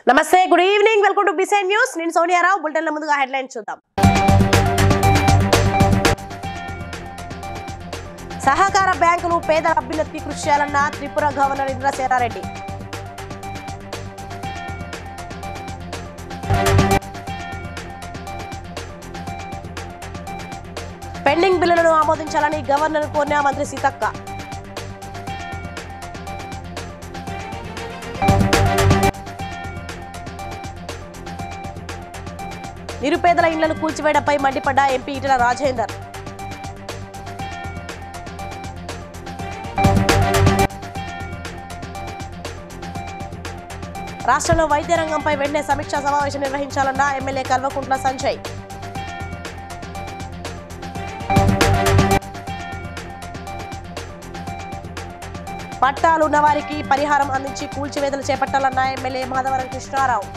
నమస్తే, good evening, welcome to beside news. నేను సోనియారావు. బులెటిన్ల ముందుగా హెడ్లైన్స్ చూద్దాం. సహకార బ్యాంకులు పేదల అభ్యున్నతికి కృషి చేయాలన్న త్రిపుర గవర్నర్ ఇంద్రసేనారెడ్డి. పెండింగ్ బిల్లులను ఆమోదించాలని గవర్నర్ కోరిన మంత్రి సీతక్క. నిరుపేదల ఇళ్లను కూల్చివేయడంపై మండిపడ్డ ఎంపీ ఈటెల రాజేందర్. రాష్ట్రంలో వైద్య రంగంపై వెంటనే సమీక్షా సమావేశం నిర్వహించాలన్న ఎమ్మెల్యే కల్వకుంట్ల సంజయ్. పట్టాలు ఉన్నవారికి పరిహారం అందించి కూల్చివేతలు చేపట్టాలన్న ఎమ్మెల్యే మాధవరం కృష్ణారావు.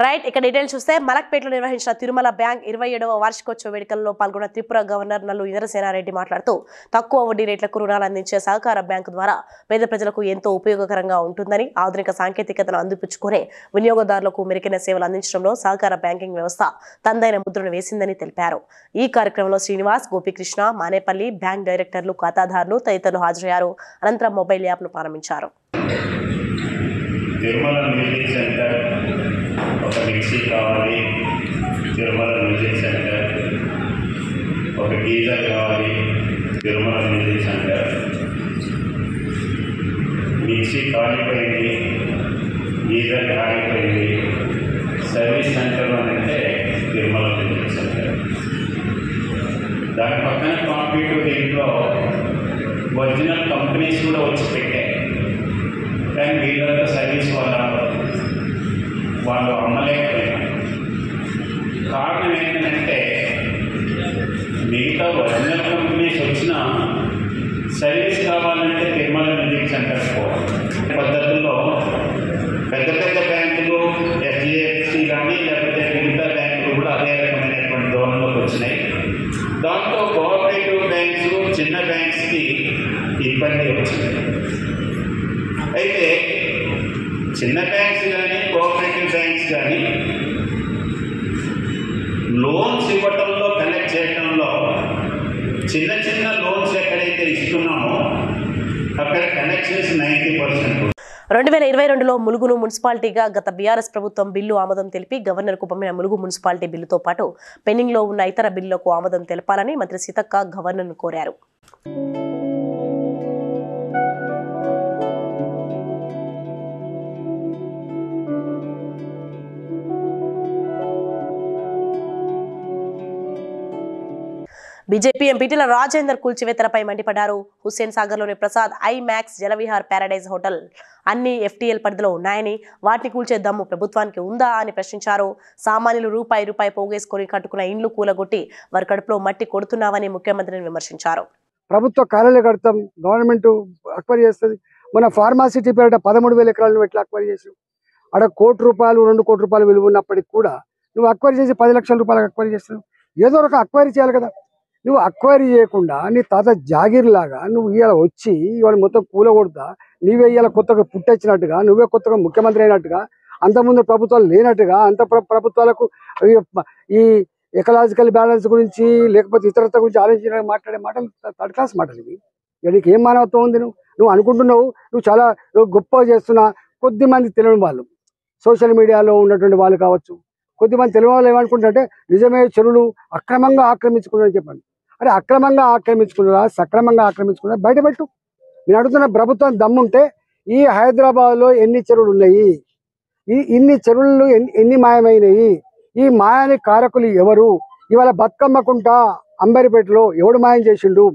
రైట్, ఇక డీటెయిల్స్ చూస్తే మలక్పేటలో నిర్వహించిన తిరుమల బ్యాంక్ 27వ వార్షికోత్సవ వేడుకల్లో పాల్గొన్న త్రిపుర గవర్నర్ నల్లు ఇంద్రసేనారెడ్డి మాట్లాడుతూ తక్కువ వడ్డీ రేట్లకు రుణాలు అందించే సహకార బ్యాంకు ద్వారా పేద ప్రజలకు ఎంతో ఉపయోగకరంగా ఉంటుందని, ఆధునిక సాంకేతికతను అందిపుచ్చుకునే వినియోగదారులకు మెరుగైన సేవలు అందించడంలో సహకార బ్యాంకింగ్ వ్యవస్థ తనదైన ముద్రను వేసిందని తెలిపారు. ఈ కార్యక్రమంలో శ్రీనివాస్, గోపికృష్ణ, మానేపల్లి బ్యాంక్ డైరెక్టర్లు, ఖాతాదారులు తదితరులు హాజరయ్యారు. అనంతరం మొబైల్ యాప్ను ప్రారంభించారు. ఒక మిక్సీ కావాలి, తిరుమల మ్యూజిక్ సెంటర్. ఒక గీజర్ కావాలి, తిరుమల మ్యూజిక్ సెంటర్. మిక్సీ కాలిపోయింది, గీజర్ కాలిపోయింది, సర్వీస్ సెంటర్ అంటే తిరుమల మ్యూజిక్ సెంటర్. దాని పక్కన కాంపిటేటివ్ దీంట్లో ఒరిజినల్ కంపెనీస్ కూడా వచ్చి పెట్టాయి. కానీ వీళ్ళంతా సర్వీస్ వాళ్ళు అమ్మలేకపోయినారు. కారణం ఏంటంటే మిగతా ఒరిజినల్ కంపెనీస్ వచ్చినా సర్వీస్ కావాలంటే తిరుమల మ్యూజిక్ సెంటర్ పోవాలి. పద్ధతుల్లో పెద్ద పెద్ద బ్యాంకులు, HDFC కానీ లేకపోతే మిగతా బ్యాంకులు కూడా అదే రకమైనటువంటి ధోరణిలోకి వచ్చినాయి. దాంతో కోఆపరేటివ్ బ్యాంక్స్, చిన్న బ్యాంక్స్కి ఇబ్బంది వచ్చింది. అయితే చిన్న బ్యాంక్స్ కానీ కోఆపరేటివ్ బ్యాంక్స్ కానీ లోన్స్ ఇవ్వటంలో, కనెక్ట్ చేయటంలో చిన్న చిన్న లోన్స్ ఎక్కడైతే ఇస్తున్నామో అక్కడ కనెక్షన్స్ 90%. 2022లో ములుగును మున్సిపాలిటీగా గత బీఆర్ఎస్ ప్రభుత్వం బిల్లు ఆమోదం తెలిపి గవర్నర్కు పంపిన ములుగు మున్సిపాలిటీ బిల్లుతో పాటు పెండింగ్లో ఉన్న ఇతర బిల్లులకు ఆమోదం తెలపాలని మంత్రి సీతక్క గవర్నర్ను కోరారు. బీజేపీ ఎంపీ ఈటెల రాజేందర్ కూల్చివేతలపై మండిపడ్డారు. హుస్సేన్ సాగర్లోని Prasad IMAX, Jalavihar, Paradise hotel అన్ని FTL పరిధిలో ఉన్నాయని, వాటిని కూల్చే దమ్ము ప్రభుత్వానికి ఉందా అని ప్రశ్నించారు. సామాన్యులు రూపాయి పోగేసుకుని కట్టుకున్న ఇండ్లు కూలగొట్టి వారి కడుపులో మట్టి కొడుతున్నావని ముఖ్యమంత్రిని విమర్శించారు. ప్రభుత్వ కార్యాలయ కడతాం, గవర్నమెంట్ అక్వైర్ చేస్తుంది. మన ఫార్మాసిటీ పేరిట 13,000 ఎకరాలను ఎట్లా అక్వైర్ చేసావు? అక్కడ ₹1 కోటి, ₹2 కోట్ల విలువ ఉన్నప్పటికీ కూడా నువ్వు అక్వైర్ చేసి 10 లక్షల రూపాయలకు అక్వైర్ చేస్తున్నావు. ఏదో ఒక అక్వైర్ చేయాలి కదా. నువ్వు అక్వైరీ చేయకుండా నీ తాత జాగీర్ లాగా నువ్వు ఇవాళ వచ్చి ఇవాళ మొత్తం కూలగొడతా, నీవే ఇవాళ కొత్తగా పుట్టొచ్చినట్టుగా, నువ్వే కొత్తగా ముఖ్యమంత్రి అయినట్టుగా, అంతకుముందు ప్రభుత్వాలు లేనట్టుగా, ప్రభుత్వాలకు ఈ ఎకలాజికల్ బ్యాలెన్స్ గురించి లేకపోతే ఇతరత్వ గురించి ఆలోచించడానికి మాట్లాడే మాటలు థర్డ్ క్లాస్ మాటలు ఇవి. నీకు ఏం మానవత్వం ఉంది? నువ్వు అనుకుంటున్నావు నువ్వు చాలా గొప్పగా చేస్తున్నా. కొద్దిమంది తెలియని వాళ్ళు, సోషల్ మీడియాలో ఉన్నటువంటి వాళ్ళు కావచ్చు, కొద్దిమంది తెలియని వాళ్ళు ఏమనుకుంటారంటే నిజమే చెరువులు అక్రమంగా ఆక్రమించుకున్నారని చెప్పండి. అరే అక్రమంగా ఆక్రమించుకున్నారా, సక్రమంగా ఆక్రమించుకున్నారా బయటపెట్టు. నేను అడుగుతున్న ప్రభుత్వం దమ్ముంటే ఈ హైదరాబాద్లో ఎన్ని చెరువులు ఉన్నాయి, ఇన్ని చెరువులు ఎన్ని మాయమైనవి, ఈ మాయానికి కారకులు ఎవరు? ఇవాళ బతుకమ్మకుంట అంబరిపేటలో ఎవడు మాయం చేసిండు?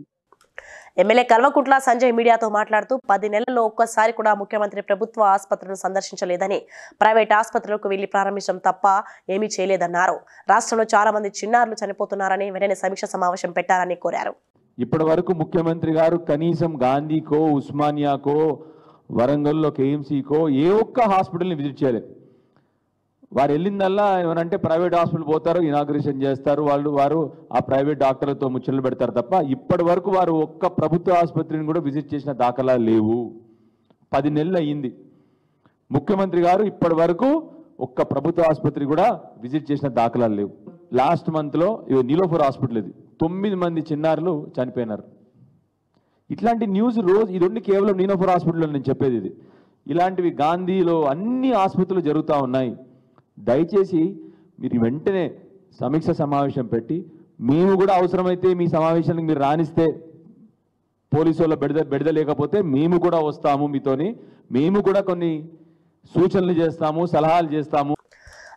ఎమ్మెల్యే కల్వకుంట్ల సంజయ్ మీడియాతో మాట్లాడుతూ 10 నెలల్లో ఒక్కసారి కూడా ముఖ్యమంత్రి ప్రభుత్వ ఆసుపత్రులను సందర్శించలేదని, ప్రైవేట్ ఆసుపత్రులకు వెళ్లి ప్రారంభించడం తప్ప ఏమీ చేయలేదన్నారు. రాష్ట్రంలో చాలా మంది చిన్నారులు చనిపోతున్నారని వెంటనే సమీక్ష సమావేశం పెట్టాలని కోరారు. ఇప్పటి వరకు ముఖ్యమంత్రి గారు కనీసం గాంధీకో, ఉస్మానియాకో, వరంగల్లో KMCకో ఏ ఒక్క హాస్పిటల్ని విజిట్ చేయలేదు. వారు వెళ్ళిందల్లా ఏమనంటే ప్రైవేట్ హాస్పిటల్ పోతారు, ఇనాగ్రేషన్ చేస్తారు, వారు ఆ ప్రైవేట్ డాక్టర్లతో ముచ్చట్లు పెడతారు తప్ప ఇప్పటి వరకు వారు ఒక్క ప్రభుత్వ ఆసుపత్రిని కూడా విజిట్ చేసిన దాఖలా లేవు. 10 నెలలు అయ్యింది. ముఖ్యమంత్రి గారు ఇప్పటి వరకు ఒక్క ప్రభుత్వ ఆసుపత్రి కూడా విజిట్ చేసిన దాఖలాలు లేవు. లాస్ట్ మంత్లో నీలోఫర్ హాస్పిటల్ ఇది 9 మంది చిన్నారులు చనిపోయినారు. ఇట్లాంటి న్యూస్ రోజు ఇది కేవలం నీలోఫర్ హాస్పిటల్లో నేను చెప్పేది ఇది. ఇలాంటివి గాంధీలో అన్ని ఆసుపత్రులు జరుగుతూ ఉన్నాయి. దయచేసి మీరు వెంటనే సమీక్ష సమావేశం పెట్టి మేము కూడా అవసరమైతే మీ సమావేశానికి మీరు రాణిస్తే పోలీసు వాళ్ళ బెడద లేకపోతే మేము కూడా వస్తాము మీతోని, మేము కూడా కొన్ని సూచనలు చేస్తాము, సలహాలు చేస్తాము.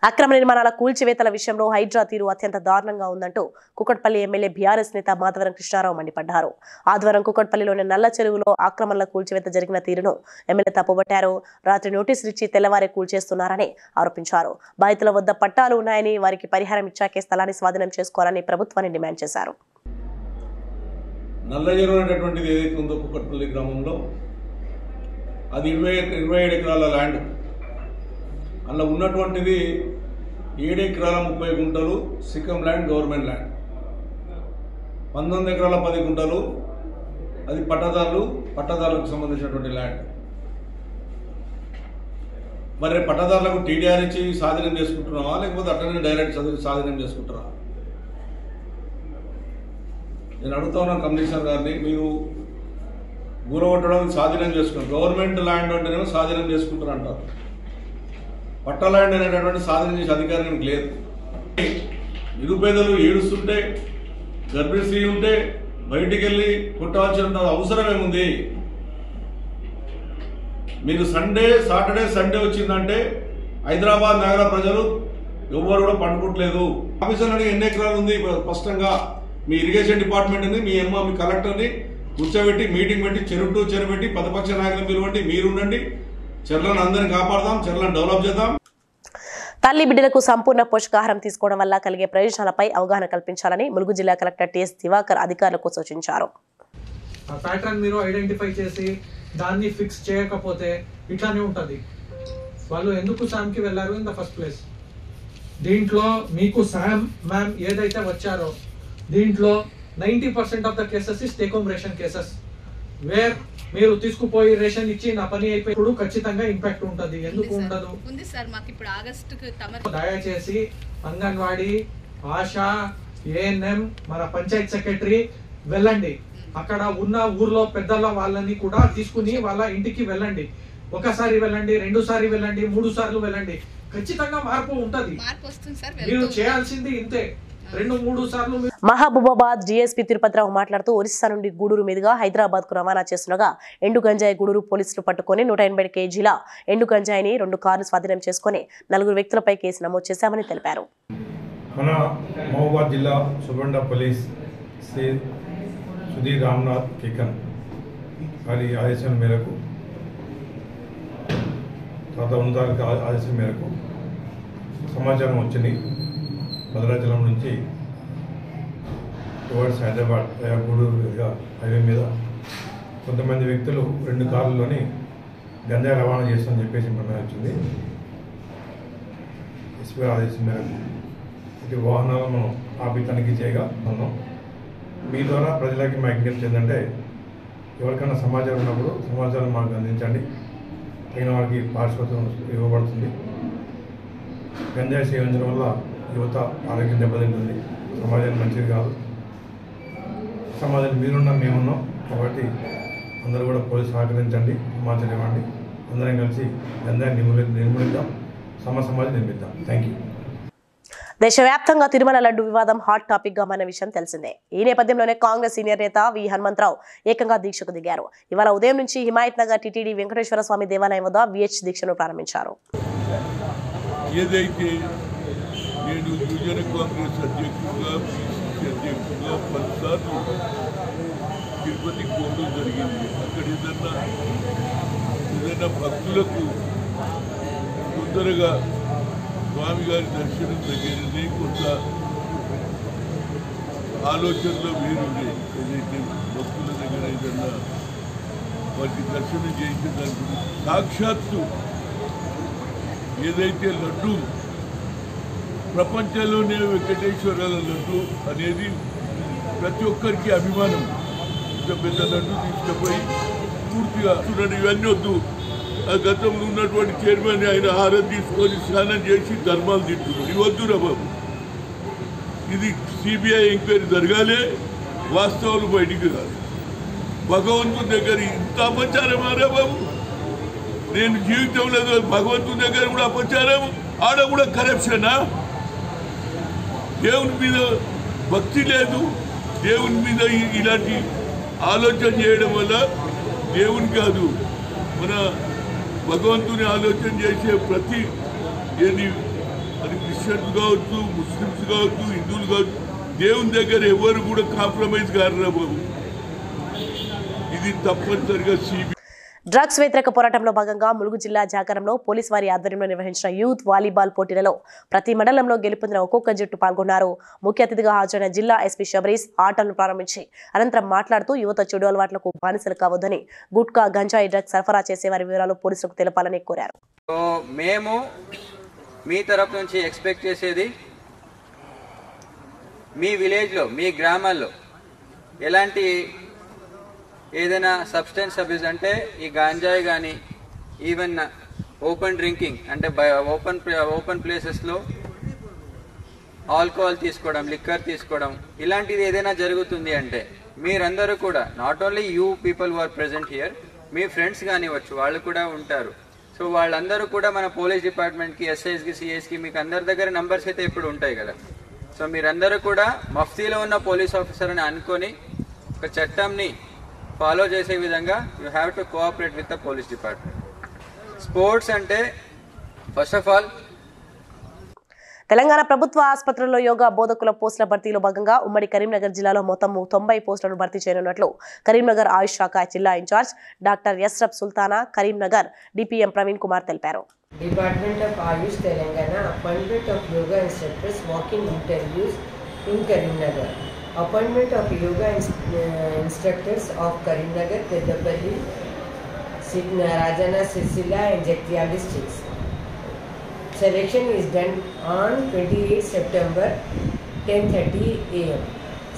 అక్రమ నిర్మాణాల కూల్చివేతల విషయంలో హైడ్రా తీరు అత్యంత దారుణంగా ఉందంటూ కుకట్పల్లి ఎమ్మెల్యే బీఆర్ఎస్ నేత మాధవరం కృష్ణారావు మండిపడ్డారు. ఆదివారం కుకట్పల్లిలోని నల్ల చెరువులో ఆక్రమణల కూల్చివేత జరిగిన తీరును ఎమ్మెల్యే తప్పుబట్టారు. రాత్రి నోటీసులు ఇచ్చి తెల్లవారే కూల్చేస్తున్నారని ఆరోపించారు. బాధితుల వద్ద పట్టాలు ఉన్నాయని, వారికి పరిహారం ఇచ్చాకే స్థలాన్ని స్వాధీనం చేసుకోవాలని ప్రభుత్వాన్ని డిమాండ్ చేశారు. నల్ల చెరువు అనేటటువంటిది ఏదైతే ఉందో కుకట్పల్లి గ్రామంలో అది 27 ఎకరాల ల్యాండ్. అందులో ఉన్నటువంటిది 7 ఎకరాల 30 గుంటలు సిక్కం ల్యాండ్, గవర్నమెంట్ ల్యాండ్. 19 ఎకరాల 10 గుంటలు అది పట్టదారులకు సంబంధించినటువంటి ల్యాండ్. మరి పట్టదారులకు టీడీఆర్ ఇచ్చి స్వాధీనం చేసుకుంటున్నావా, లేకపోతే అట్లనే డైరెక్ట్ స్వాధీనం చేసుకుంటారా? నేను అడుగుతా ఉన్నాను కమిషనర్ గారిని, మీరు గూరగొట్టడం స్వాధీనం చేసుకుంటారు, గవర్నమెంట్ ల్యాండ్ అంటేనేమో స్వాధీనం చేసుకుంటారు అంటారు. పట్ట ల్యాండ్ అనేటటువంటి స్వాధీనం చేసే అధికారం మీకు లేదు. నిరుపేదలు ఏడుస్తుంటే, గర్భిణీ స్త్రీ ఉంటే బయటికి వెళ్ళి కొట్టవలసిన అవసరం ఏముంది? మీరు సాటర్డే సండే వచ్చిందంటే హైదరాబాద్ నగర ప్రజలు ఎవరు కూడా పండుకోవట్లేదు. ఆఫీసర్ అడిగి ఎన్ని ఎకరాలు ఉంది స్పష్టంగా మీ ఇరిగేషన్ డిపార్ట్మెంట్ని, మీ మీ కలెక్టర్ని కూర్చోబెట్టి మీటింగ్ పెట్టి చెరువు పెట్టి ప్రతిపక్ష నాయకులను పిలువండి, మీరుండండి, చెర్లను అందరిని కాపాడదాం, చెర్లను డెవలప్ చేద్దాం. తల్లి బిడ్డలకు సంపూర్ణ పోషకాహారం తీసుకోవడం వల్ల కలిగే ప్రయోజనాలపై అవగాహన కల్పించాలని ములుగు జిల్లా కలెక్టర్ టిఎస్ దివాకర్ అధికారులకు సూచించారు. ఆ ప్యాటర్న్ మీరు ఐడెంటిఫై చేసి దాన్ని ఫిక్స్ చేయకపోతే ఇట్లానే ఉంటుంది. వాళ్ళు ఎందుకు శామ్కి వెళ్ళారు ఇన్ ద ఫస్ట్ ప్లేస్? దీంట్లో మీకు శామ్ మ్యామ్ ఏదైతే వచ్చారో దీంట్లో 90% of the cases is take home ration cases, where మీరు తీసుకుపోయి రేషన్ ఇచ్చి నా పని అయిపోయి ఖచ్చితంగా ఇంపాక్ట్ ఉంటుంది. ఎందుకు ఉండదు? దయచేసి అంగన్వాడీ, ఆశా, ఏఎన్ఎం, మన పంచాయత్ సెక్రటరీ వెళ్ళండి. అక్కడ ఉన్న ఊర్లో పెద్దల వాళ్ళని కూడా తీసుకుని వాళ్ళ ఇంటికి వెళ్ళండి. ఒకసారి వెళ్ళండి, 2 సార్లు వెళ్ళండి, 3 సార్లు వెళ్ళండి. ఖచ్చితంగా మార్పు ఉంటుంది. మీరు చేయాల్సింది ఇంతే, 2-3 సార్లు. మహబూబాబాద్ డీఎస్పీ తిరుపతిరావు మాట్లాడుతూ ఒరిస్సా నుండి గూడూరు మీదుగా హైదరాబాద్ కు రవాణా చేస్తుండగా ఎండు గంజాయి గూడూరు పోలీసులు పట్టుకుని 180 కేజీల ఎండు గంజాయిని 2 కార్లు స్వాధీనం చేసుకుని 4 వ్యక్తులపై కేసు నమోదు చేశామని తెలిపారు. మన మహబూబాబాద్ జిల్లా సుబ్బండ పోలీస్ శ్రీ సుధీర్ రామ్నాథ్ కికన్ గారి ఆదేశం మేరకు, తర్వాత ఉన్నతాధికారుల ఆదేశం మేరకు సమాచారం వచ్చింది. భద్రాచలం నుంచి టువర్డ్స్ హైదరాబాద్ గూడూరు హైవే మీద కొంతమంది వ్యక్తులు 2 కార్లలోని గంజాయి రవాణా చేస్తామని చెప్పేసి ఇన్ఫర్మేషన్ వచ్చింది. ఎస్పీ ఆదేశం మేరకు ఇటు వాహనాలను ఆపి తనిఖీ చేయగా ఉన్నాం. మీ ద్వారా ప్రజలకి మా విజ్ఞప్తి ఏంటంటే, ఎవరికైనా సమాచారం ఉన్నప్పుడు సమాచారం మాకు అందించండి, తగిన వారికి పారితోషికం ఇవ్వబడుతుంది. గంజాయి సేవించడం వల్ల యువత ఆరోగ్యం దెబ్బతింటుంది, సమాజానికి మంచిది కాదు. సమాజానికి మీరున్నాం, మేమున్నాం కాబట్టి అందరూ కూడా పోలీసు సహకరించండి, సమాచారం ఇవ్వండి. అందరం కలిసి గంజాయిని నిర్మూలిద్దాం, సమాజం నిర్మిద్దాం. Thank you. దేశవ్యాప్తంగా తిరుమల లడ్డు వివాదం హాట్ టాపిక్ గా మన విషయం తెలిసిందే. ఈ నేపథ్యంలోనే కాంగ్రెస్ సీనియర్ నేత వి హనుమంతరావు ఏకంగా దీక్షకు దిగారు. ఇవాళ ఉదయం నుంచి హిమాయత్ నగర్ టీటీడీ వెంకటేశ్వర స్వామి దేవాలయం వద్ద విహెచ్ దీక్షను ప్రారంభించారు. ఏదైతే నేను యువజన కాంగ్రెస్ అధ్యక్షుడిగా, పిసిసి అధ్యక్షుడిగా 10 సార్లు తిరుపతికి పోవడం జరిగింది. అక్కడ ఏదైనా భక్తులకు తొందరగా స్వామిగారి దర్శనం దగ్గరనే కొంత ఆలోచనలో వేరుండే. ఏదైతే భక్తుల దగ్గర ఏదన్నా వారికి దర్శనం చేయించడానికి సాక్షాత్తు ఏదైతే లడ్డు ప్రపంచంలోనే వెంకటేశ్వరాల లడ్డు అనేది ప్రతి ఒక్కరికి అభిమానం. ఇంత పెద్ద లడ్డు తీసుకుపోయి పూర్తిగా చూడండి, ఇవన్నీ వద్దు, ఆ గతంలో ఉన్నటువంటి చైర్మన్ ఆయన ఆహారం తీసుకొని స్నానం చేసి ధర్మాలు తింటున్నారు. ఇది వద్దురా బాబు, ఇది సిబిఐ ఎంక్వైరీ జరగాలి, వాస్తవాలు బయటికి రాదు. భగవంతుని దగ్గర ఇంత అపచారమారా బాబు? నేను జీవితంలో భగవంతుని దగ్గర కూడా అపచారం, ఆడ కూడా కరప్షనా? దేవుని మీద భక్తి లేదు, దేవుని మీద ఇలాంటి ఆలోచన చేయడం వల్ల దేవుని కాదు మన భగవంతుని ఆలోచన చేసే ప్రతి ఏది అది క్రిస్టియన్స్ కావచ్చు, ముస్లిమ్స్ కావచ్చు, హిందువులు కావచ్చు, దేవుని దగ్గర ఎవరు కూడా కాంప్రమైజ్ కారురా బాబు. ఇది తప్పనిసరిగా సిబిఐ. డ్రగ్స్ వ్యతిరేక పోరాటంలో భాగంగా ములుగు జిల్లా జాగరంలో పోలీసు వారి ఆధ్వర్యంలో నిర్వహించిన యూత్ వాలీబాల్ పోటీలలో ప్రతి మండలంలో గెలుపొందిన ఒక్కొక్క జట్టు పాల్గొన్నారు. ముఖ్య అతిథిగా హాజరైన జిల్లా ఎస్పీ శబరీష్ ఆటలను ప్రారంభించి అనంతరం మాట్లాడుతూ యువత చెడు అలవాట్లకు బానిసలు కావద్దని, గుట్కా గంజాయి డ్రగ్స్ సరఫరా చేసే వారి వివరాలు పోలీసులకు తెలపాలని కోరారు. మేము మీ తరపు నుంచి ఎక్స్పెక్ట్ చేసేది మీ విలేజ్లో, మీ గ్రామాల్లో ఎలాంటి ఏదైనా సబ్స్టెన్స్ అబ్యూస్ అంటే ఈ గాంజాయి కానీ ఈవెన్ ఓపెన్ డ్రింకింగ్ అంటే ఓపెన్ ప్లేసెస్లో ఆల్కహాల్ తీసుకోవడం, లిక్కర్ తీసుకోవడం, ఇలాంటిది ఏదైనా జరుగుతుంది అంటే మీరందరూ కూడా, not only you people who are present here, మీ ఫ్రెండ్స్ కానివ్వచ్చు, వాళ్ళు కూడా ఉంటారు. సో వాళ్ళందరూ కూడా మన పోలీస్ డిపార్ట్మెంట్కి, ఎస్ఐస్కి, సిఐస్కి, మీకు అందరి దగ్గర నంబర్స్ అయితే ఇప్పుడు ఉంటాయి కదా. సో మీరందరూ కూడా మఫ్తీలో ఉన్న పోలీస్ ఆఫీసర్ అని అనుకొని ఒక చట్టంని ఫాలో చేసే విధంగా you have to cooperate with the police department. Sports అంటే ఫస్ట్ ఆఫ్ ఆల్ తెలంగాణ ప్రభుత్వ ఆసుపత్రుల్లో యోగా బోధకుల పోస్టుల భర్తీలో భాగంగా ఉమ్మడి కరీంనగర్ జిల్లాలో మొత్తం 90 పోస్టులను భర్తీ చేయనున్నట్లు కరీంనగర్ ఆయుష్ శాఖ జిల్లా incharge doctor Yasraf Sultana, Karimnagar DPM Praveen Kumar తెలిపారు. Department of Ayush Telangana appointment of yoga instructors walk-in interviews in Karimnagar. Appointment of yoga instructors of Karimnagar, Peddapalli, Rajana, Sircilla and Jagtial districts. Selection is done on 28 September 10:30 am.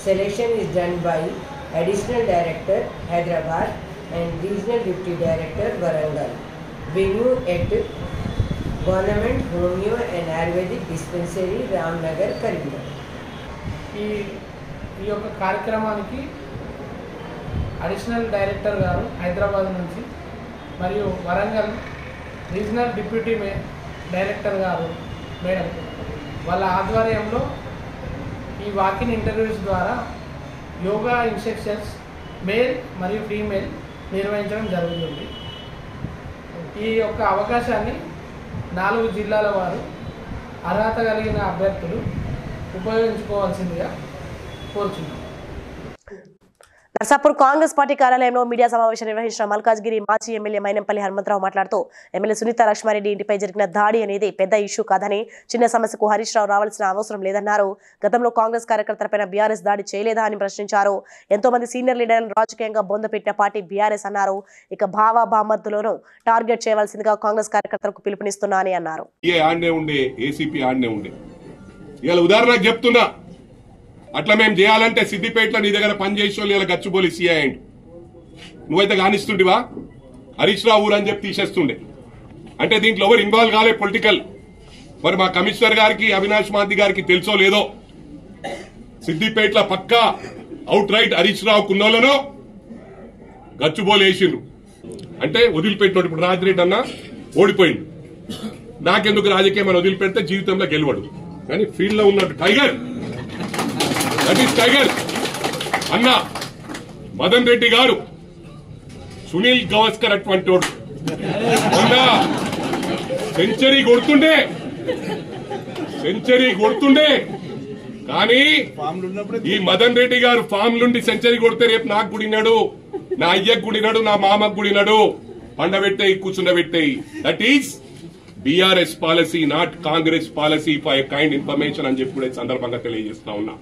Selection is done by Additional Director Hyderabad and Regional Deputy Director Warangal. Venue at Government Homeo and Ayurvedic Dispensary, Ramnagar, Karimnagar. ఈ యొక్క కార్యక్రమానికి additional director గారు హైదరాబాద్ నుంచి మరియు Warangal regional deputy director గారు madam వాళ్ళ ఆధ్వర్యంలో ఈ వాకిన్ ఇంటర్వ్యూస్ ద్వారా యోగా ఇన్స్ట్రక్షన్స్ మేల్ మరియు ఫీమేల్ నిర్వహించడం జరుగుతుంది. ఈ యొక్క అవకాశాన్ని 4 జిల్లాల వారు అర్హత కలిగిన అభ్యర్థులు ఉపయోగించుకోవాల్సిందిగా కోరుచున్నాం. నర్సాపూర్ కాంగ్రెస్ పార్టీ కార్యాలయంలో మీడియా సమావేశం నిర్వహించిన మల్కాజ్గిరి మాజీ ఎమ్మెల్యే మైనంపల్లి హనుమంతరావు మాట్లాడుతూ ఎమ్మెల్యే సునీత లక్ష్మారెడ్డి ఇంటిపై జరిగిన దాడి అనేది పెద్ద ఇష్యూ కాదని, చిన్న సమస్యకు హరీష్ రావు రావాల్సిన అవసరం లేదన్నారు. గతంలో కాంగ్రెస్ కార్యకర్తలపైన బీఆర్ఎస్ దాడి చేయలేదా అని ప్రశ్నించారు. ఎంతో మంది సీనియర్ లీడర్లను రాజకీయంగా బొందపెట్టిన పార్టీ బీఆర్ఎస్ అన్నారు. ఇక భావ బామర్దులను టార్గెట్ చేయవలసిందిగా కాంగ్రెస్ కార్యకర్తలకు పిలుపునిస్తున్నా అని అన్నారు. ఉదాహరణకు చెప్తున్నా, అట్లా మేము చేయాలంటే సిద్దిపేటలో నీ దగ్గర పనిచేసే వాళ్ళు ఇలా గచ్చిబోలి సీఐ అయ్యండి. నువ్వైతే కానిస్తుండివా? హరీష్ రావు ఊరు అని చెప్పి తీసేస్తుండే. అంటే దీంట్లో ఎవరు ఇన్వాల్వ్ కాలే పొలిటికల్. మరి మా కమిషనర్ గారికి, అవినాష్ మాంతి గారికి తెలుసో లేదో, సిద్దిపేటలో పక్కా అవుట్ రైట్ హరీష్ రావు కున్నోళ్ళను గచ్చిబోలు వేసిండ్రు. అంటే వదిలిపెట్టినోడు. ఇప్పుడు రాజిరెడ్డి అన్న ఓడిపోయింది. నాకెందుకు రాజకీయం అని వదిలిపెడితే జీవితంలో గెలవడు. కానీ ఫీల్డ్ లో ఉన్నట్టు టైగర్, దట్ ఈస్ టైగర్ అన్న మదన్ రెడ్డి గారు, సునీల్ గవాస్కర్ అటువంటి వాడు సెంచరీ కొడుతుండే. కానీ ఈ మదన్ రెడ్డి గారు ఫామ్ నుండి సెంచరీ కొడితే రేపు నాకు గుడినాడు, నా అయ్యకు గుడినాడు, నా మామకు గుడినాడు. పండబెట్టేయి, కూర్చుండబెట్టేయి. That is BRS policy, not Congress policy for a kind information అని చెప్పి కూడా సందర్భంగా తెలియజేస్తా ఉన్నా.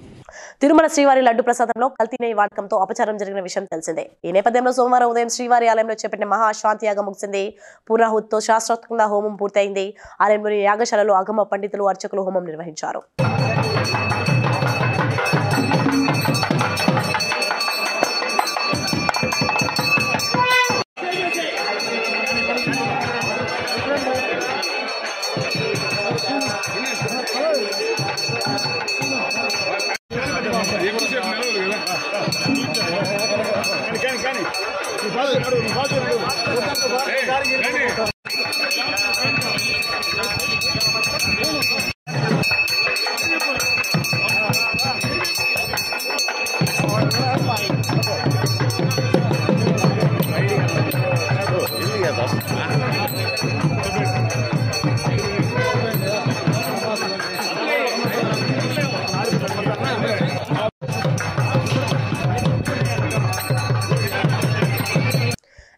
తిరుమల శ్రీవారి లడ్డు ప్రసాదంలో కల్తీ నెయ్యి వాడకంతో అపచారం జరిగిన విషయం తెలిసిందే. ఈ నేపథ్యంలో సోమవారం ఉదయం శ్రీవారి ఆలయంలో చేపట్టిన మహాశాంతి యాగం ముగిసింది. పూర్ణాహుతితో శాస్త్రోక్తంగా హోమం పూర్తయింది. ఆలయంలోని యాగశాలలో అగమ పండితులు, అర్చకులు హోమం నిర్వహించారు.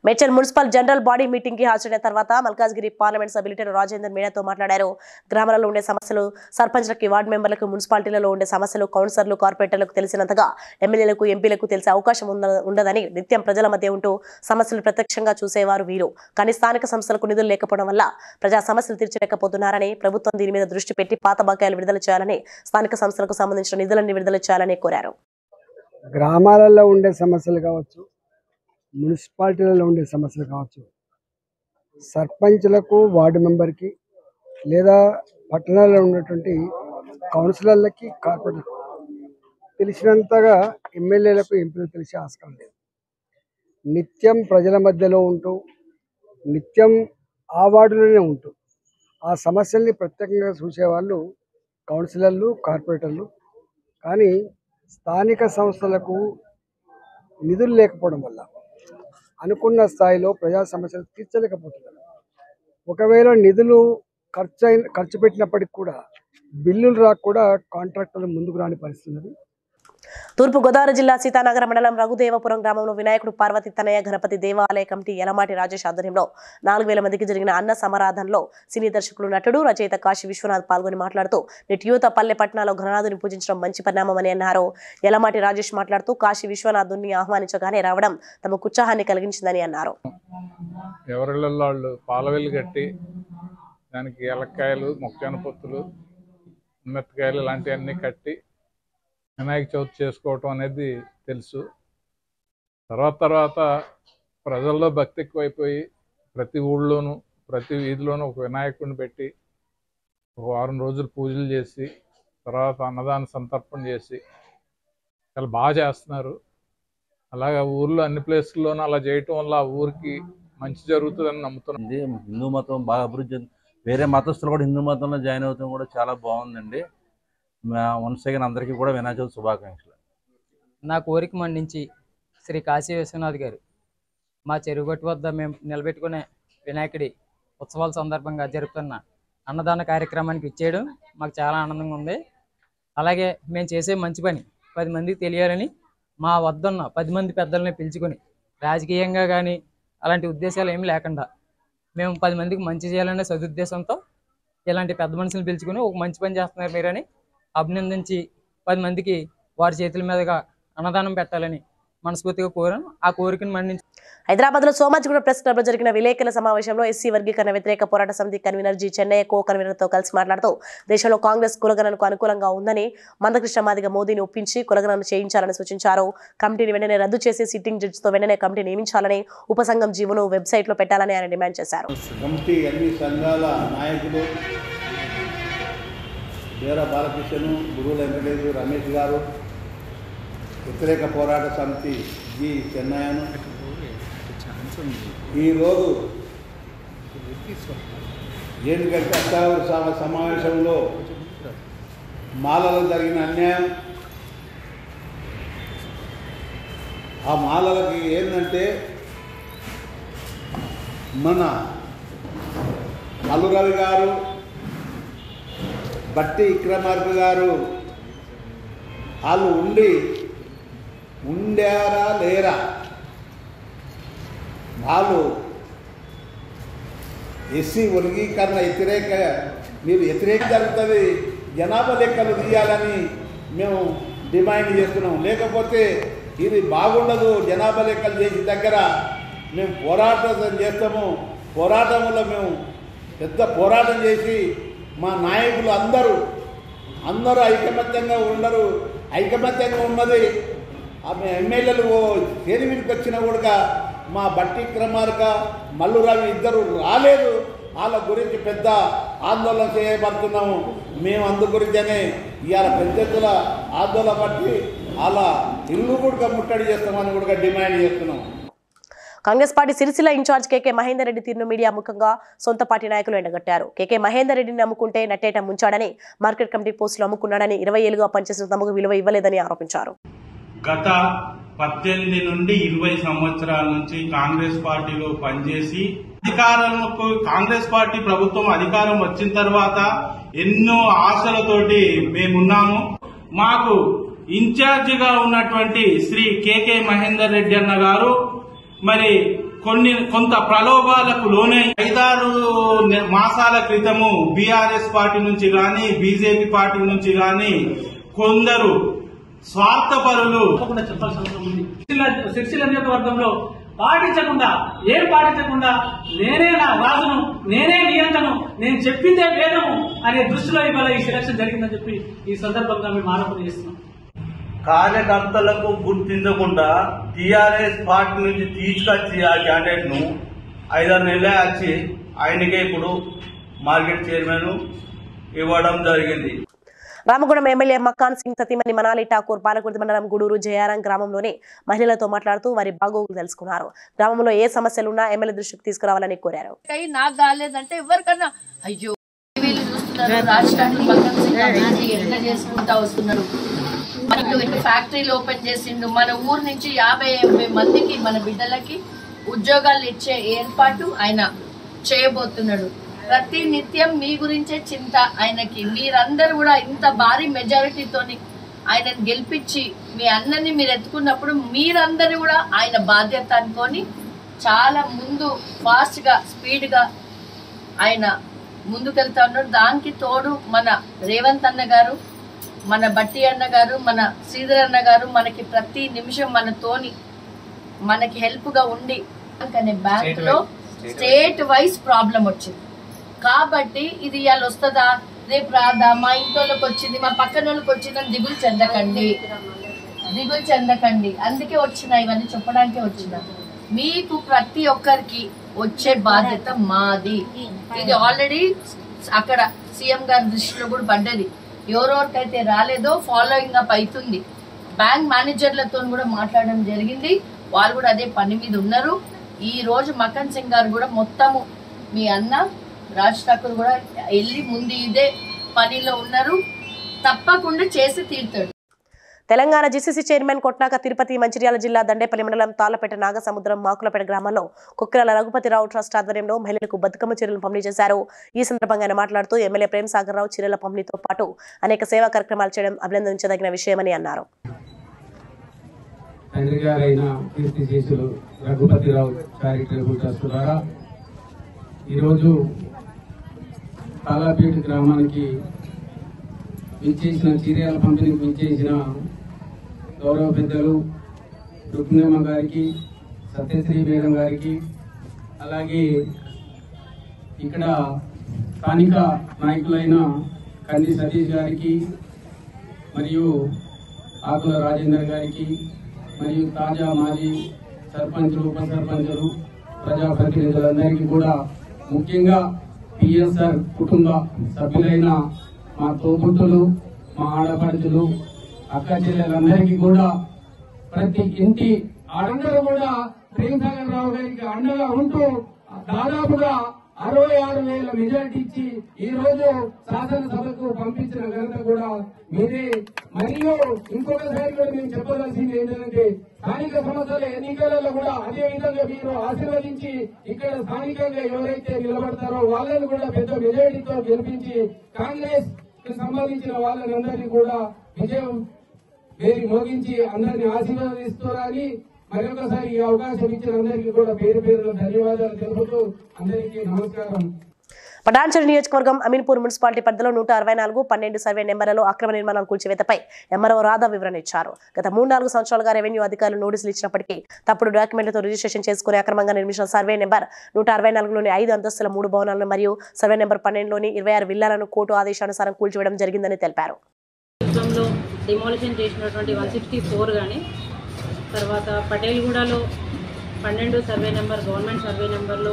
Medchal municipal general body meeting కి హాజరైన తర్వాత మల్కాజ్గిరి పార్లమెంట్ సభ్యులు రాజేందర్ మీడియాతో మాట్లాడారు. గ్రామాలలో ఉండే సమస్యలు సర్పంచ్లకి, వార్డు మెంబర్లకు, మున్సిపాలిటీలలో ఉండే సమస్యలు కౌన్సిలర్లు, కార్పొరేటర్లకు తెలిసినంతగా ఎమ్మెల్యేలకు, ఎంపీలకు తెలిసే అవకాశం ఉండదని, నిత్యం ప్రజల మధ్య ఉంటూ సమస్యలు ప్రత్యక్షంగా చూసేవారు వీరు. కానీ స్థానిక సంస్థలకు నిధులు లేకపోవడం వల్ల ప్రజా సమస్యలు తీర్చలేకపోతున్నారని, ప్రభుత్వం దీని మీద దృష్టి పెట్టి పాత బకాయిలు విడుదల చేయాలని, స్థానిక సంస్థలకు సంబంధించిన నిధులన్నీ విడుదల చేయాలని కోరారు. గ్రామాలలో ఉండే సమస్యలు కావచ్చు, మున్సిపాలిటీలలో ఉండే సమస్యలు కావచ్చు, సర్పంచ్లకు, వార్డు మెంబర్కి లేదా పట్టణాల్లో ఉన్నటువంటి కౌన్సిలర్లకి, కార్పొరేటర్లకు తెలిసినంతగా ఎమ్మెల్యేలకు, ఎంపీలకు తెలిసే ఆస్కారం లేదు. నిత్యం ప్రజల మధ్యలో ఉంటూ, నిత్యం ఆ వార్డులోనే ఉంటూ ఆ సమస్యల్ని ప్రత్యేకంగా చూసేవాళ్ళు కౌన్సిలర్లు, కార్పొరేటర్లు. కానీ స్థానిక సంస్థలకు నిధులు లేకపోవడం వల్ల అనుకున్న స్థాయిలో ప్రజా సమస్యలు తీర్చలేకపోతున్నారు. ఒకవేళ నిధులు ఖర్చు పెట్టినప్పటికి కూడా బిల్లులు రాక కూడా కాంట్రాక్టర్లు ముందుకు రాని పరిస్థితి. తూర్పు గోదావరి జిల్లా సీతానగర మండలం రఘుదేవపురం గ్రామంలో వినాయకుడు పార్వతి తనయ గణపతి దేవాలయ కమిటీ యలమాటి రాజేష్ ఆధ్వర్యంలో 4000 మందికి జరిగిన అన్న సమారాధనలో సినీ దర్శకులు, నటుడు, రచయిత కాశీ విశ్వనాథ్ పాల్గొని మాట్లాడుతూ నిట్యూత పల్లె పట్టణాల్లో గణనాథుని పూజించడం మంచి పరిణామమని అన్నారు. యలమాటి రాజేష్ మాట్లాడుతూ కాశీ విశ్వనాథుని ఆహ్వానించగానే రావడం తమకు ఉత్సాహాన్ని కలిగించిందని అన్నారు. ఎవరిళ్ళల్లో వాళ్ళు పాలవెల్లి కట్టి దానికి ఎలక్కాయలు, మొక్కజొన్న పొత్తులు, మెత్తకాయలు ఇలాంటివన్నీ కట్టి వినాయక చవితి చేసుకోవటం అనేది తెలుసు. తర్వాత ప్రజల్లో భక్తి ఎక్కువైపోయి ప్రతి ఊళ్ళోనూ, ప్రతి వీధిలోనూ ఒక వినాయకుడిని పెట్టి ఒక 4 రోజులు పూజలు చేసి తర్వాత అన్నదాన సంతర్పణ చేసి చాలా బాగా చేస్తున్నారు. అలాగే ఊర్లో అన్ని ప్లేసుల్లోనూ అలా చేయటం వల్ల ఆ ఊరికి మంచి జరుగుతుందని నమ్ముతున్నాం. హిందూ మతం బాగా అభివృద్ధి, వేరే మతస్థులు కూడా హిందూ మతంలో జాయిన్ అవుతాం కూడా చాలా బాగుందండి. వన్స్ అగైన్ అందరికీ కూడా వినాయక చవితి శుభాకాంక్షలు. నా కోరిక మండించి శ్రీ కాశీ విశ్వనాథ్ గారు మా చెరువుగట్టు వద్ద మేము నిలబెట్టుకునే వినాయకుడి ఉత్సవాల సందర్భంగా జరుపుతున్న అన్నదాన కార్యక్రమానికి ఇచ్చేయడం మాకు చాలా ఆనందంగా ఉంది. అలాగే మేము చేసే మంచి పని 10 మందికి తెలియాలని మా వద్దన్న 10 మంది పెద్దల్ని పిలుచుకొని, రాజకీయంగా కానీ అలాంటి ఉద్దేశాలు ఏమి లేకుండా మేము 10 మందికి మంచి చేయాలనే సదుద్దేశంతో ఇలాంటి పెద్ద మనుషులు పిలుచుకొని ఒక మంచి పని చేస్తున్నారు మీరని అభినందించి 10 మందికి వారి చేతుల మీదుగా అన్నదానం పెట్టాలని మనస్ఫూర్తిగా కోరాను. ఆ కోరికను మన్నించి హైదరాబాద్ లో సోమాజిగూడ ప్రెస్ క్లబ్ లో జరిగిన విలేకరుల సమావేశంలో ఎస్సీ వర్గీకరణ వ్యతిరేక పోరాట సమితి కన్వీనర్ జి చెన్నయ్య కో కన్వీనర్తో కలిసి మాట్లాడుతూ దేశంలో కాంగ్రెస్ కులగణనకు అనుకూలంగా ఉందని, మందకృష్ణ మాదిగ మోదీని ఒప్పించి కులగణన చేయించాలని సూచించారు. కమిటీని వెంటనే రద్దు చేసి సిట్టింగ్ జడ్జితో వెంటనే కమిటీ నియమించాలని, ఉపసంఘం జీవోను వెబ్సైట్ లో పెట్టాలని ఆయన డిమాండ్ చేశారు. కమిటీ అన్ని సంఘాల నాయకులు వీర బాలకృష్ణను, గురువుల వెంకటేశ్వర రమేష్ గారు, వ్యతిరేక పోరాట సమితి జి చెన్నయ్యను ఈరోజు ఎందుకంటే అత్యవసర సమావేశంలో మాలలో జరిగిన అన్యాయం, ఆ మాలలకి ఏంటంటే మన మల్లురవి గారు, బట్టి విక్రమార్క గారు వాళ్ళు ఉండారా లేరా, వాళ్ళు ఎస్సీ వర్గీకరణ మీరు వ్యతిరేక జరుగుతుంది, జనాభా లెక్కలు తీయాలని మేము డిమాండ్ చేస్తున్నాం. లేకపోతే ఇది బాగుండదు, జనాభా లెక్కలు చేసిన దగ్గర మేము పోరాటం చేస్తాము. పోరాటంలో మేము పెద్ద పోరాటం చేసి మా నాయకులు అందరూ ఐకమత్యంగా ఉండరు. ఐకమత్యంగా ఉన్నది ఆమె ఎమ్మెల్యేలు చేరివిడికి వచ్చినా కూడా మా బట్టి విక్రమార్క, మల్లురావి ఇద్దరు రాలేదు. వాళ్ళ గురించి పెద్ద ఆందోళన చేయబడుతున్నాము. మేము అందు గురించనే ఇవాళ పెద్ద ఎత్తున ఆందోళన బట్టి వాళ్ళ ఇల్లు కూడా ముట్టడి చేస్తామని కూడా డిమాండ్ చేస్తున్నాం. కాంగ్రెస్ పార్టీ సిరిసిల్ల ఇన్ఛార్జ్ కేకే మహేందర్ రెడ్డి తీరును మీడియా ముఖంగా సొంత పార్టీ నాయకులు ఎండగట్టారు. కేకే మహేందర్ రెడ్డిని నమ్ముకుంటే నట్టేట ముంచాడని, మార్కెట్ కమిటీ పోస్టులు అమ్ముకున్నాడని, 20 ఏళ్లుగా పనిచేసిన తమకు విలువ ఇవ్వలేదని ఆరోపించారు. గత 18 నుండి 20 సంవత్సరాల నుంచి కాంగ్రెస్ పార్టీలో పనిచేసి కాంగ్రెస్ పార్టీ ప్రభుత్వం అధికారం వచ్చిన తర్వాత ఎన్నో ఆశలతోటి మేమున్నాము. మాకు ఇన్ఛార్జిగా ఉన్నటువంటి శ్రీ కేకే మహేందర్ రెడ్డి అన్న గారు మరి కొంత ప్రలోభాలకు లోనే 5-6 మాసాల క్రితము బీఆర్ఎస్ పార్టీ నుంచి గాని బీజేపీ పార్టీ నుంచి గాని కొందరు స్వార్థపరులు సిరిసిల్ల నియోజకవర్గంలో పాటించకుండా నేనే నా రాజును, నేనే నియంత్రణను, నేను చెప్పిందే వేదము అనే దృష్టిలో ఇవాళ ఈ సెలక్షన్ జరిగిందని చెప్పి ఈ సందర్భంగా మేము ఆరోపణ చేస్తున్నాం. కార్యకర్తలకు గుర్తించకుండా టీఆర్ఎస్ పార్టీ నుంచి తీసుకొచ్చి ఆ క్యాండిడేట్ ను 5-6 నెలలే వచ్చి ఆయనకే ఇప్పుడు మార్కెట్ చైర్మన్ ఇవ్వడం జరిగింది. రామగుండం ఎమ్మెల్యే మక్కాన్ సింగ్ సతీమణి మనాలి ఠాకూర్ పాలకుర్తి మండలం గూడూరు జయారం గ్రామంలోని మహిళలతో మాట్లాడుతూ వారి బాగోగులు తెలుసుకున్నారు. గ్రామంలో ఏ సమస్యలున్నా ఎమ్మెల్యే దృష్టికి తీసుకురావాలని కోరారు. నాకు కాలేదంటే ఎవరికన్నా అయ్యో వీళ్ళు చూస్తున్నారు, రాష్ట్రాన్ని మక్కాన్ సింగ్ ఎట్లా చేసుకుంటా వస్తున్నారు. మనకు ఫ్యాక్టరీలు ఓపెన్ చేసిండు. మన ఊరు నుంచి 50-80 మందికి మన బిడ్డలకి ఉద్యోగాలు ఇచ్చే ఏర్పాటు ఆయన చేయబోతున్నాడు. ప్రతి నిత్యం మీ గురించే చింత ఆయనకి. మీరందరూ కూడా ఇంత భారీ మెజారిటీతోని ఆయనను గెలిపించి మీ అన్నని మీరు ఎత్తుకున్నప్పుడు మీరందరూ కూడా ఆయన బాధ్యత అనుకొని చాలా ముందు ఫాస్ట్ గా స్పీడ్ గా ఆయన ముందుకెళ్తా ఉన్నాడు. దానికి తోడు మన రేవంత్ అన్న గారు, మన బట్టి అన్న గారు, మన శ్రీధర్ అన్న గారు మనకి ప్రతి నిమిషం మనకి హెల్ప్ గా ఉండి బ్యాంక్ లో స్టేట్ వైజ్ ప్రాబ్లం వచ్చింది కాబట్టి ఇది ఇవాళ వస్తుందా రేపు రాదా, మా ఇంట్లోకి వచ్చింది మా పక్కన వాళ్ళకి వచ్చిందని దిగులు చెందకండి. అందుకే వచ్చినా ఇవన్నీ చెప్పడానికే వచ్చినా. మీకు ప్రతి ఒక్కరికి వచ్చే బాధ్యత మాది. ఇది ఆల్రెడీ అక్కడ సీఎం గారి దృష్టిలో కూడా పడ్డది. ఎవరెవరికైతే రాలేదో ఫాలోయింగ్ అప్ అవుతుంది. బ్యాంక్ మేనేజర్లతో కూడా మాట్లాడడం జరిగింది. వాళ్ళు కూడా అదే పని మీద ఉన్నారు. ఈ రోజు మక్కన్ సింగ్ గారు కూడా మొత్తము మీ అన్న రాజ్ ఠాకూర్ కూడా వెళ్ళి ముందు ఇదే పనిలో ఉన్నారు. తప్పకుండా చేసి తీరుతాడు. తెలంగాణ జీసీసీ చైర్మన్ కొట్నాక తిరుపతి మంచిర్యాల జిల్లా దండేపల్లి మండలం తాళ్లపేట నాగసముద్రం మాకులపేట గ్రామంలో కుక్కిరాల రఘుపతిరావు ట్రస్ట్ ఆధ్వర్యంలో మహిళలకు బతుకమ్మ చీరలను పంపిణీ చేశారు. ఈ సందర్భంగా ఆయన మాట్లాడుతూ ఎమ్మెల్యే ప్రేమ్ సాగర్ రావు చీరల పంపిణీతో పాటు అనేక సేవా కార్యక్రమాలు చేయడం అభినందించదగిన విషయమని అన్నారు. తండ్రి గారైన కీర్తిశేషులు రఘుపతిరావు చారిటబుల్ ట్రస్ట్ ద్వారా ఈరోజు తాళ్లపేట గ్రామానికి విచ్చేసిన చీరల పంపిణీకి విచ్చేసిన గౌరవ పెద్దలు రుక్మిణమ్మ గారికి, సత్యశ్రీ మేడం గారికి, అలాగే ఇక్కడ స్థానిక నాయకులైన కంది సతీష్ గారికి మరియు ఆకుల రాజేందర్ గారికి మరియు తాజా మాజీ సర్పంచులు, ఉప సర్పంచులు, ప్రజాప్రతినిధులందరికీ కూడా, ముఖ్యంగా పిఎస్ఆర్ కుటుంబ సభ్యులైన మా తోబుట్టులు, మా ఆడపడుచులు, అక్క చెల్లెలందరికీ కూడా, ప్రతి ఇంటి అందరూ కూడా ప్రేమ్ సాగర్ రావు గారికి అండగా ఉంటూ దాదాపుగా 66,000 మెజారిటీ ఇచ్చి ఈ రోజు శాసనసభకు పంపించిన ఘనత కూడా మీరే. మరియు ఇంకొకసారి కూడా మేము చెప్పవలసింది ఏంటంటే స్థానిక సంస్థల ఎన్నికలలో కూడా అదే విధంగా మీరు ఆశీర్వదించి ఇక్కడ స్థానికంగా ఎవరైతే నిలబడతారో వాళ్ళని కూడా పెద్ద మెజారిటీతో గెలిపించి కాంగ్రెస్ కు సంబంధించిన వాళ్ళందరినీ కూడా విజయం వేరి మోగించి అందరినీ ఆశీర్వదిస్తున్నారని మరొకసారి ఈ అవకాశం ఇచ్చిన అందరికీ కూడా పేరు పేరులో ధన్యవాదాలు తెలుపుతూ అందరికీ నమస్కారం. పటాన్చెరు నియోజకవర్గం అమీన్పూర్ మున్సిపాలిటీ పరిధిలో 164, 12 సర్వే నెంబర్లలో అక్రమ నిర్మాణాల కూల్చివేతపై ఎంఆర్ఓ రాధా వివరణ ఇచ్చారు. గత 3-4 సంవత్సరాలుగా రెవెన్యూ అధికారులు నోటీసులు ఇచ్చినప్పటికీ తప్పుడు డాక్యుమెంట్లతో రిజిస్ట్రేషన్ చేసుకుని అక్రమంగా నిర్మించిన సర్వే నెంబర్ 164లోని 5 అంతస్తుల 3 భవనాలను మరియు సర్వే నెంబర్ 12లోని 26 విల్లాలను కోర్టు ఆదేశానుసారం కూల్చివేయడం జరిగిందని తెలిపారు. డిమాలిషన్ చేసినటువంటి 164 కానీ తర్వాత పటేల్గూడలో 12 సర్వే నెంబర్ గవర్నమెంట్ సర్వే నెంబర్లో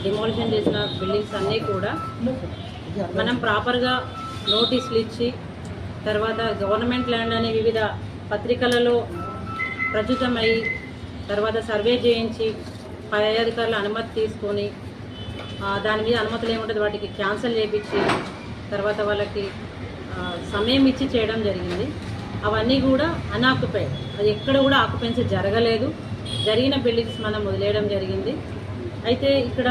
డిమాలిషన్ చేసిన బిల్డింగ్స్ అన్నీ కూడా మనం ప్రాపర్గా నోటీసులు ఇచ్చి తర్వాత గవర్నమెంట్ ల్యాండ్ అని వివిధ పత్రికలలో ప్రచురితమై తర్వాత సర్వే చేయించి పై అధికారుల అనుమతి తీసుకొని దాని మీద అనుమతులు ఏముంటుంది వాటికి క్యాన్సిల్ చేయించి తర్వాత వాళ్ళకి సమయం ఇచ్చి చేయడం జరిగింది. అవన్నీ కూడా అన్ఆక్యుపైడ్, అది ఎక్కడ కూడా ఆక్యుపెన్సీ జరగలేదు. జరిగిన బిల్డింగ్స్ మనం వదిలేయడం జరిగింది. అయితే ఇక్కడ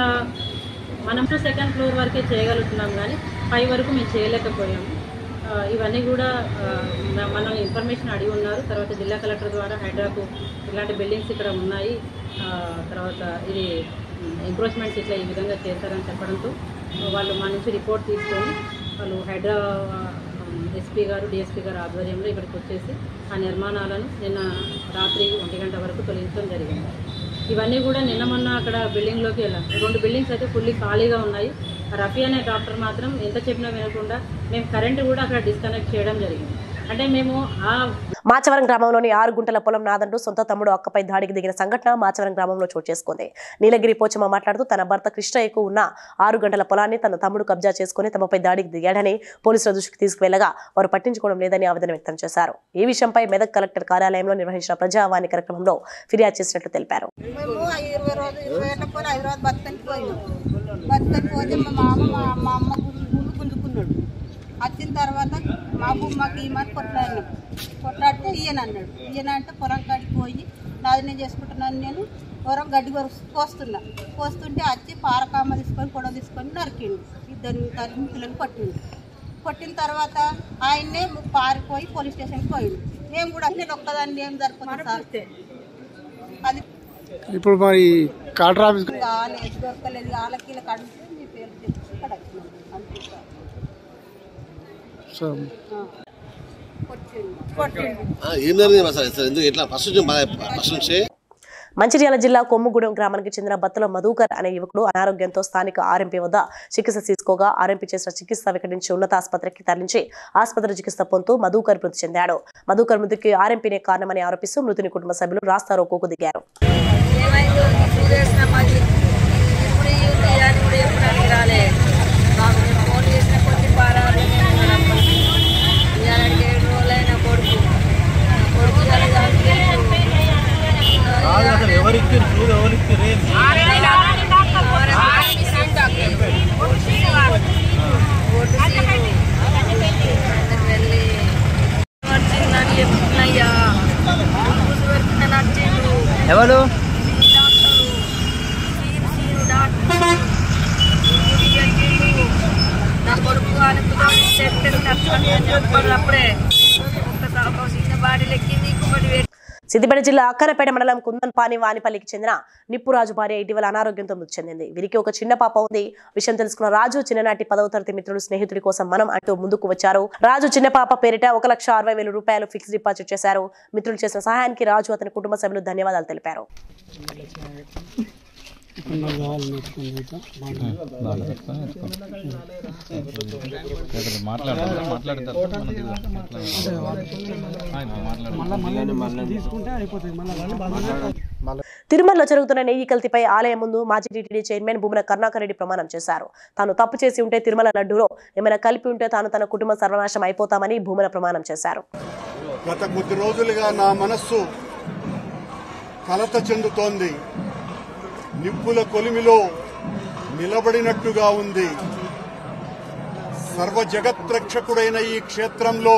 మనం 2nd ఫ్లోర్ వరకే చేయగలుగుతున్నాం కానీ పై వరకు మేము చేయలేకపోయాము. ఇవన్నీ కూడా మనం ఇన్ఫర్మేషన్ అడిగి ఉన్నారు. తర్వాత జిల్లా కలెక్టర్ ద్వారా హైడ్రాకు ఇలాంటి బిల్డింగ్స్ ఇక్కడ ఉన్నాయి, తర్వాత ఇది ఎంక్రోచ్మెంట్స్ ఇట్లా ఈ విధంగా చేశారని చెప్పడంతో వాళ్ళు మా నుంచి రిపోర్ట్ తీసుకొని వాళ్ళు హైడ్రా ఎస్పీ గారు డిఎస్పీ గారు ఆధ్వర్యంలో ఇక్కడికి వచ్చేసి ఆ నిర్మాణాలను నిన్న రాత్రి 1 గంట వరకు తొలగించడం జరిగింది. ఇవన్నీ కూడా నిన్న మొన్న అక్కడ బిల్డింగ్లోకి వెళ్ళాం. 2 బిల్డింగ్స్ అయితే ఫుల్లీ ఖాళీగా ఉన్నాయి. రఫీ అనే డాక్టర్ మాత్రం ఎంత చెప్పినా వినకుండా మేము కరెంటు కూడా అక్కడ డిస్కనెక్ట్ చేయడం జరిగింది. అంటే మేము మాచవరం గ్రామంలోని 6 గుంటల పొలం నాదంటూ సొంత తమ్ముడు అక్కపై దాడికి దిగిన సంఘటన మాచవరం గ్రామంలో చోటు చేసుకుంది. నీలగిరి పోచమ్మ మాట్లాడుతూ తన భర్త కృష్ణయ్యకు ఉన్న 6 గంటల పొలాన్ని తన తమ్ముడు కబ్జా చేసుకుని తమపై దాడికి దిగాడని పోలీసుల దృష్టికి తీసుకువెళ్లగా వారు పట్టించుకోవడం లేదని ఆవేదన వ్యక్తం చేశారు. ఈ విషయంపై మెదక్ కలెక్టర్ కార్యాలయంలో నిర్వహించిన ప్రజావాణి కార్యక్రమంలో ఫిర్యాదు చేసినట్లు తెలిపారు. వచ్చిన తర్వాత మా మాకు ఈ మాట కొట్లాడితే ఈయన అన్నాడు. ఈయన అంటే పొలం కాడికి పోయి నాది నేను చేసుకుంటున్నాను, నేను పొలం గడ్డి కోస్తుంటే వచ్చి పారకామ తీసుకొని పొడవ తీసుకొని నరికిండు. 2 పిల్లలు కొట్టిన తర్వాత ఆయన్నే పారిపోయి పోలీస్ స్టేషన్కి పోయిండు. మేము కూడా నేను ఒక్కదాన్ని ఏం జరుపుతుంది అది ఇప్పుడు మరి కలెక్టర్ ఆఫీస్ దొరకలేదు. వాళ్ళకి ఇలా కడిగితే మీ పేరు తెచ్చి ఇక్కడ వచ్చినాం అనుకుంటా. మంచిర్యాల జిల్లా కొమ్ముగూడెం గ్రామానికి చెందిన బత్తుల మధుకర్ అనే యువకుడు అనారోగ్యంతో స్థానిక ఆర్ఎంపీ వద్ద చికిత్స తీసుకోగా ఆర్ఎంపీ చేసిన చికిత్స వికటించి ఉన్నతాసుపత్రికి తరలించి ఆసుపత్రి చికిత్స పొందుతూ మధుకర్ మృతి చెందాడు. మధుకర్ మృతికి ఆర్ఎంపీనే కారణమని ఆరోపిస్తూ మృతుని కుటుంబ సభ్యులు రాస్తారోకోకు దిగారు. ఎవరు నా కొడుకు అప్పుడే సిద్దిపేట జిల్లా అక్కనపేట మండలం కుందన్పాని వానిపల్లికి చెందిన నిప్పురాజు భార్య ఇటీవల అనారోగ్యంతో మృతి చెందింది. వీరికి ఒక చిన్న పాప ఉంది. విషయం తెలుసుకున్న రాజు చిన్ననాటి 10వ తరగతి మిత్రుడు స్నేహితుడి కోసం మనం అంటూ ముందుకు వచ్చారు. రాజు చిన్న పాప పేరిట 1,60,000 రూపాయలు ఫిక్స్ డిపాజిట్ చేశారు. మిత్రులు చేసిన సహాయానికి రాజు అతని కుటుంబ సభ్యులు ధన్యవాదాలు తెలిపారు. తిరుమలలో జరుగుతున్న నెయ్యి కల్తీపై ఆలయం ముందు మాజీ టీటీడీ చైర్మన్ భూమన కరుణాకర్ రెడ్డి ప్రమాణం చేశారు. తాను తప్పు చేసి ఉంటే తిరుమల లడ్డూలో ఏమైనా కలిపి ఉంటే తాను తన కుటుంబ సర్వనాశం అయిపోతామని భూమన ప్రమాణం చేశారు. గత కొద్ది రోజులుగా నా మనస్సు కలత చెందుతోంది. నిప్పుల కొలిమిలో నిలబడినట్టుగా ఉంది. సర్వ జగత్రక్షకుడైన ఈ క్షేత్రంలో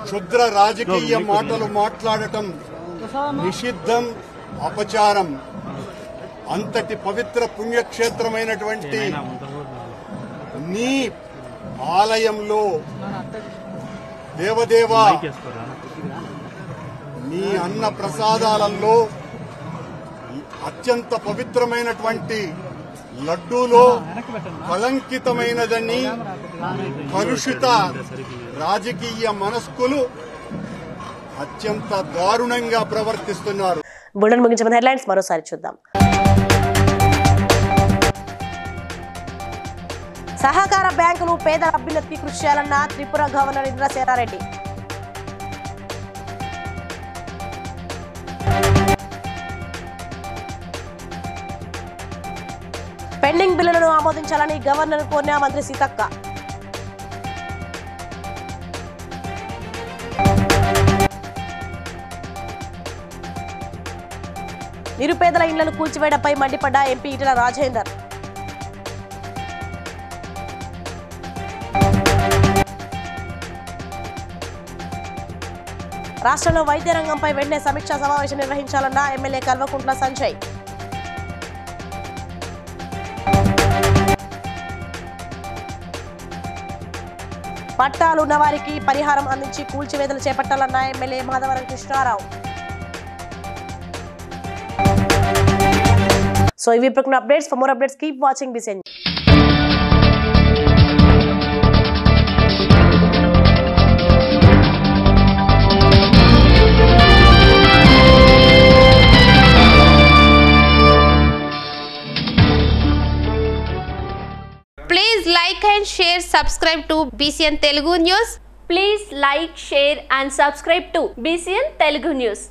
క్షుద్ర రాజకీయ మాటలు మాట్లాడటం నిషిద్ధం, అపచారం. అంతటి పవిత్ర పుణ్యక్షేత్రమైనటువంటి నీ ఆలయంలో దేవదేవా నీ అన్న ప్రసాదాలలో అత్యంత పవిత్రమైనటువంటి లడ్డూలో కళంకితమైనదని కలుషిత రాజకీయ మనస్కులు అత్యంత దారుణంగా ప్రవర్తిస్తున్నారు. బులెటిన్ ముగించిన హెడ్లైన్స్ మరోసారి చూద్దాం. సహకార బ్యాంకులు పేదల అభ్యున్నతికి కృషి చేయాలన్న త్రిపుర గవర్నర్ ఇంద్రసేనారెడ్డి. పెండింగ్ బిల్లులను ఆమోదించాలని గవర్నర్ కోరిన మంత్రి సీతక్క. నిరుపేదల ఇళ్లను కూల్చివేయడంపై మండిపడ్డ ఎంపీ ఈటెల రాజేందర్. రాష్ట్రంలో వైద్య రంగంపై వెంటనే సమీక్షా సమావేశం నిర్వహించాలన్న ఎమ్మెల్యే కల్వకుంట్ల సంజయ్. పట్టాలు ఉన్నవారికి పరిహారం అందించి కూల్చివేతలు చేపట్టాలన్న ఎమ్మెల్యే మాధవరం కృష్ణారావు. సో ఇవి ఇప్పుడు updates. For more updates keep watching BCN. Please like and share, subscribe to BCN Telugu News. Please like, share and subscribe to BCN Telugu News.